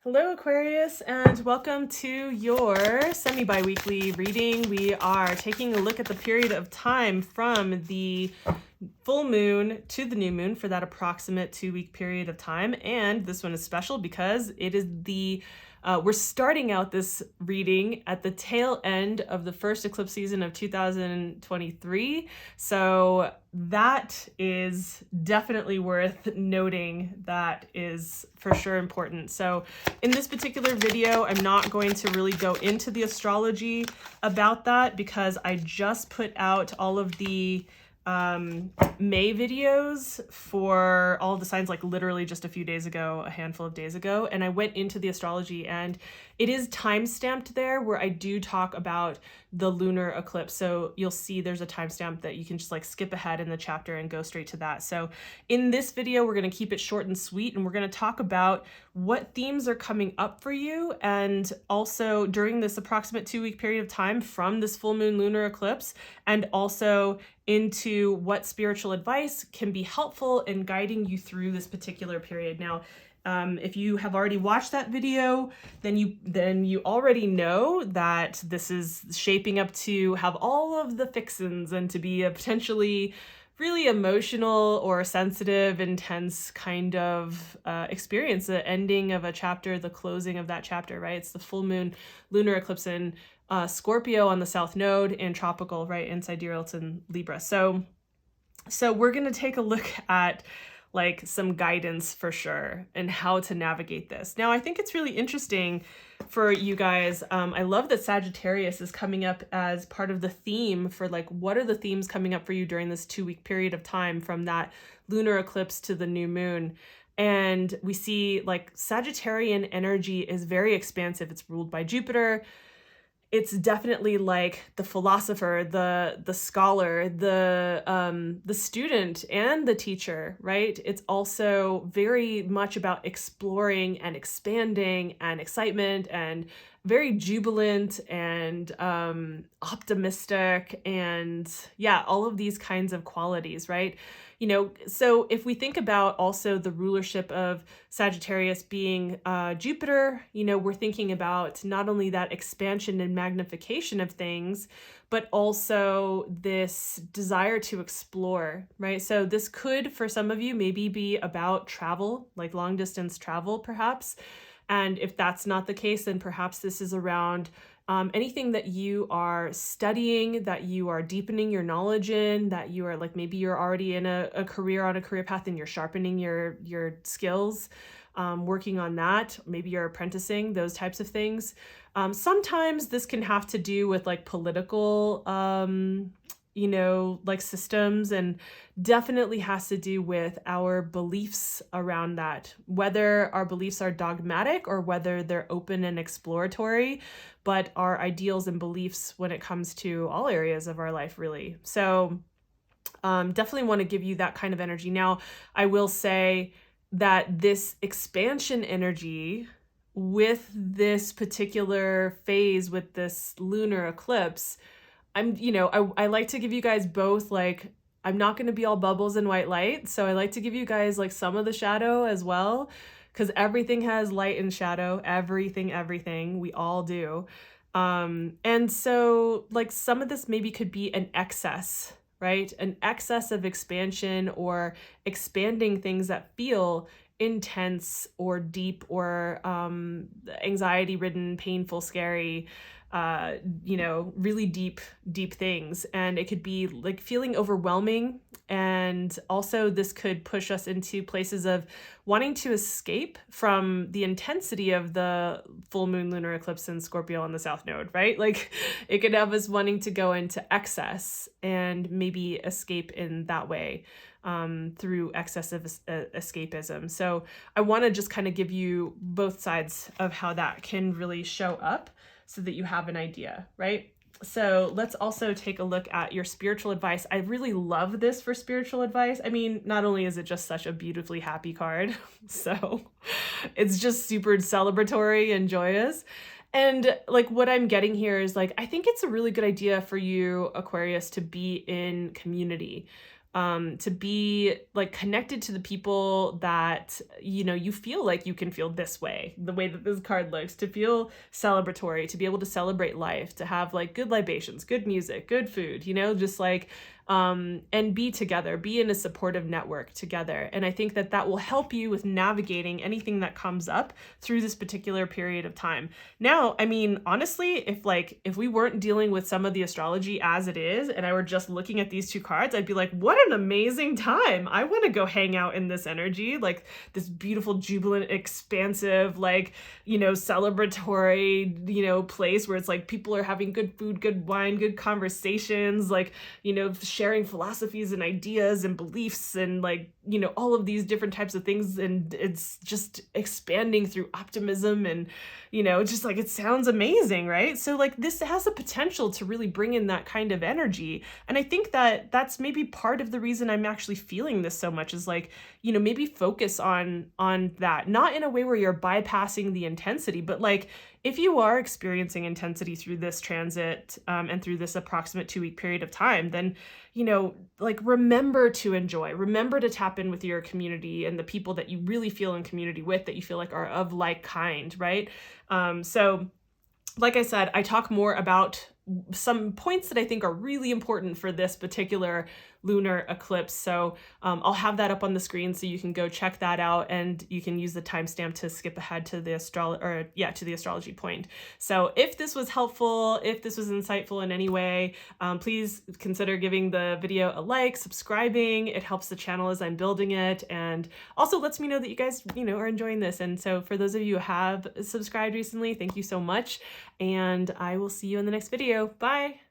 Hello Aquarius, and welcome to your semi-bi-weekly reading. We are taking a look at the period of time from the full moon to the new moon for that approximate 2-week period of time. And this one is special because it is we're starting out this reading at the tail end of the first eclipse season of 2023. So that is definitely worth noting. That is for sure important. So in this particular video, I'm not going to really go into the astrology about that because I just put out all of the May videos for all of the signs, like literally just a few days ago, a handful of days ago, and I went into the astrology, and it is time-stamped there where I do talk about the lunar eclipse. So you'll see there's a timestamp that you can just like skip ahead in the chapter and go straight to that. So in this video, we're going to keep it short and sweet, and we're going to talk about what themes are coming up for you, and also during this approximate 2-week period of time from this full moon lunar eclipse, and also into what spiritual advice can be helpful in guiding you through this particular period. Now, if you have already watched that video, then you already know that this is shaping up to have all of the fixins and to be a potentially really emotional or sensitive, intense kind of experience, the ending of a chapter, the closing of that chapter, right? It's the full moon lunar eclipse in Scorpio on the south node, and tropical, right, in sidereal, it's in Libra. So we're going to take a look at like some guidance for sure and how to navigate this. Now, I think it's really interesting for you guys. I love that Sagittarius is coming up as part of the theme for like, what are the themes coming up for you during this 2-week period of time from that lunar eclipse to the new moon. And we see like Sagittarian energy is very expansive. It's ruled by Jupiter. It's definitely like the philosopher, the scholar, the student, and the teacher, right? It's also very much about exploring and expanding and excitement, and very jubilant and optimistic, and yeah, all of these kinds of qualities, right? You know, so if we think about also the rulership of Sagittarius being Jupiter, you know, we're thinking about not only that expansion and magnification of things, but also this desire to explore, right? So this could, for some of you, maybe be about travel, like long distance travel, perhaps. And if that's not the case, then perhaps this is around anything that you are studying, that you are deepening your knowledge in, that you are like, maybe you're already in a career, on a career path, and you're sharpening your skills, working on that. Maybe you're apprenticing, those types of things. Sometimes this can have to do with like political, you know, like systems, and definitely has to do with our beliefs around that, whether our beliefs are dogmatic or whether they're open and exploratory, but our ideals and beliefs when it comes to all areas of our life, really. So definitely want to give you that kind of energy. Now, I will say that this expansion energy with this particular phase, with this lunar eclipse, I like to give you guys both, like, I'm not going to be all bubbles and white light. So I like to give you guys like some of the shadow as well, because everything has light and shadow, everything, we all do. And so like some of this maybe could be an excess, right? An excess of expansion or expanding things that feel intense or deep or anxiety ridden, painful, scary, really deep things. And it could be like feeling overwhelming. And also this could push us into places of wanting to escape from the intensity of the full moon lunar eclipse in Scorpio on the south node, right? Like it could have us wanting to go into excess and maybe escape in that way, through excessive escapism. So I want to just kind of give you both sides of how that can really show up, so that you have an idea, right? So let's also take a look at your spiritual advice. I really love this for spiritual advice. I mean, not only is it just such a beautifully happy card, so it's just super celebratory and joyous. And like what I'm getting here is like, I think it's a really good idea for you, Aquarius, to be in community. to be like connected to the people that, you know, you feel like you can feel this way, the way that this card looks, to feel celebratory, to be able to celebrate life, to have like good libations, good music, good food, you know, just like, and be together, be in a supportive network together. And I think that that will help you with navigating anything that comes up through this particular period of time. Now, I mean, honestly, if we weren't dealing with some of the astrology as it is, and I were just looking at these two cards, I'd be like, what an amazing time. I want to go hang out in this energy, like this beautiful, jubilant, expansive, like, you know, celebratory, you know, place where it's like people are having good food, good wine, good conversations, like, you know, sharing philosophies and ideas and beliefs and like, you know, all of these different types of things. And it's just expanding through optimism and, you know, just like, it sounds amazing, right? So like this has the potential to really bring in that kind of energy. And I think that that's maybe part of the reason I'm actually feeling this so much is like, you know, maybe focus on that, not in a way where you're bypassing the intensity, but like if you are experiencing intensity through this transit and through this approximate 2-week period of time, then, you know, like remember to enjoy, remember to tap in with your community and the people that you really feel in community with, that you feel like are of like kind, right? So like I said, I talk more about some points that I think are really important for this particular lunar eclipse. So I'll have that up on the screen so you can go check that out, and you can use the timestamp to skip ahead to the astrology point. So if this was helpful, if this was insightful in any way, please consider giving the video a like, subscribing. It helps the channel as I'm building it, and also lets me know that you guys, you know, are enjoying this. And so for those of you who have subscribed recently, thank you so much, and I will see you in the next video. Bye.